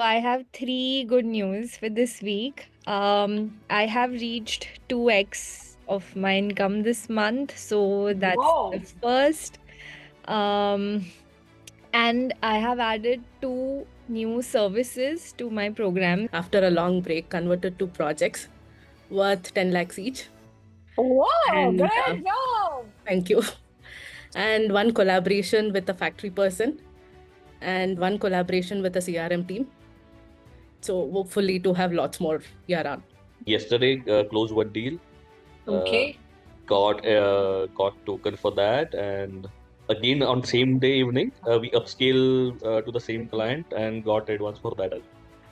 I have three good news for this week. I have reached 2x of my income this month, so that's Whoa. the first. Um, and I have added two new services to my program. After a long break, converted to projects worth 10 lakhs each. Whoa, And, great job. Thank you. And one collaboration with a factory person and one collaboration with a CRM team. So hopefully to have lots more year on. Yesterday, closed one deal. Okay. Got token for that, and again on same day evening, we upscale to the same client and got advance for that as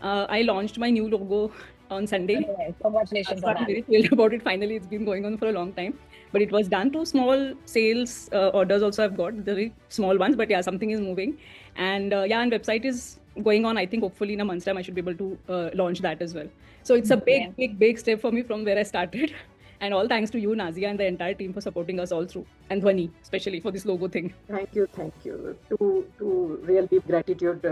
well. I launched my new logo on Sunday. Anyway, congratulations So on I'm that. very thrilled about it. Finally, it's been going on for a long time, but it was done to small sales orders. Also, I've got very small ones, but yeah, something is moving, and and website is going on. I think hopefully in a month's time I should be able to launch that as well. So it's a big step for me from where I started. And all thanks to you, Nazia, and the entire team for supporting us all through, and Dhwani, especially for this logo thing. Thank you. To real deep gratitude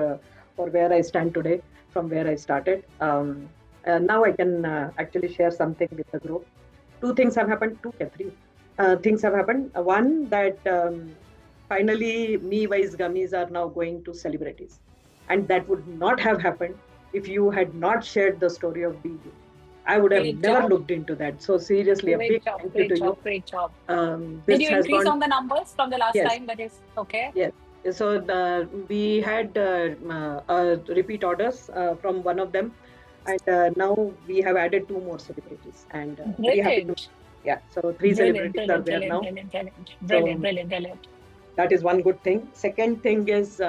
for where I stand today, from where I started. Now I can actually share something with the group. Two things have happened. Three things have happened. One, that finally Me-Wise gummies are now going to celebrities, and that would not have happened if you had not shared the story of BU. I would have Great never job. looked into that. So seriously, a big thank you to you. Great job. This Did you has increase gone- on the numbers from the last Yes. time? That is okay. Yes. So we had repeat orders from one of them, and now we have added two more celebrities. And very happy to, Brilliant. yeah. So three celebrities are there now. Brilliant. That is one good thing. Second thing is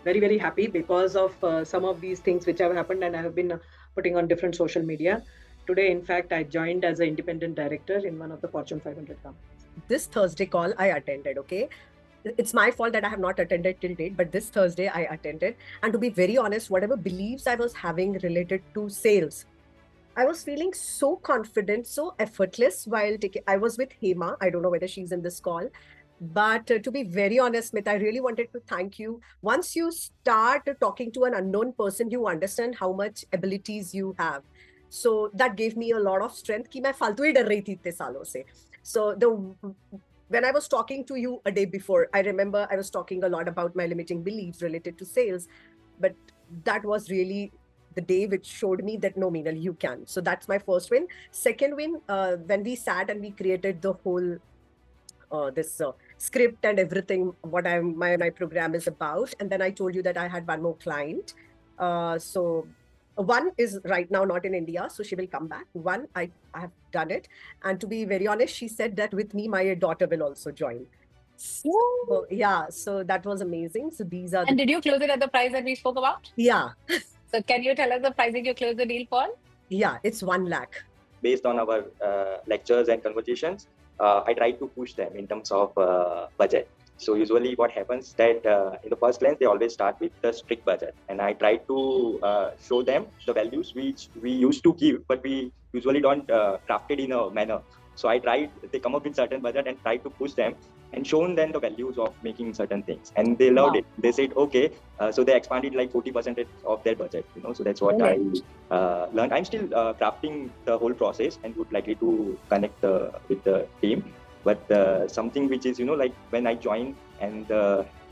very happy because of some of these things which have happened, and I have been putting on different social media. Today, in fact, I joined as an independent director in one of the Fortune 500 companies. This Thursday call I attended, okay? It's my fault that I have not attended till date, but this Thursday I attended. And to be very honest, whatever beliefs I was having related to sales, I was feeling so confident, so effortless while taking. I was with Hema. I don't know whether she's in this call. But to be very honest, Smith, I really wanted to thank you. Once you start talking to an unknown person, you understand how much abilities you have. So that gave me a lot of strength कि मैं फालतू ही डर रही थी इतने सालों से. So when I was talking to you a day before, I remember I was talking a lot about my limiting beliefs related to sales, but that was really the day which showed me that no, Meenal, you can. So that's my first win. Second win, when we sat and we created the whole this script and everything, what my program is about. And then I told you that I had one more client. So one is right now not in India, so she will come back. One, I have done it. And to be very honest, she said that with me, my daughter will also join. So, yeah, so that was amazing. So these are And did you close it at the price that we spoke about? Yeah. So can you tell us the pricing you closed the deal for? Yeah, it's 1 lakh. Based on our lectures and conversations, I try to push them in terms of budget. So usually what happens that in the first glance, they always start with the strict budget. And I try to show them the values which we used to give, but we usually don't craft it in a manner. So they come up with certain budget and try to push them and shown them the values of making certain things. And they loved it. They said, okay, so they expanded like 40% of their budget, so that's what I learned. I'm still crafting the whole process and would likely to connect with the team. But something which is, like when I joined and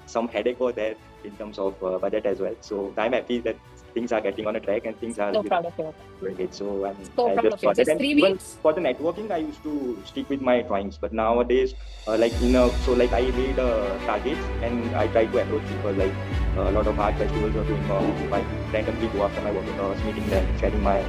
some headache were there in terms of budget as well. So I'm happy that things are getting on a track and things are proud of you. Great. So So proud of you. Just 3 weeks? For the networking, I used to stick with my drawings, but nowadays, so like I made targets and I try to approach people a lot of art festivals are going on. I randomly go after my working hours, meeting them, sharing my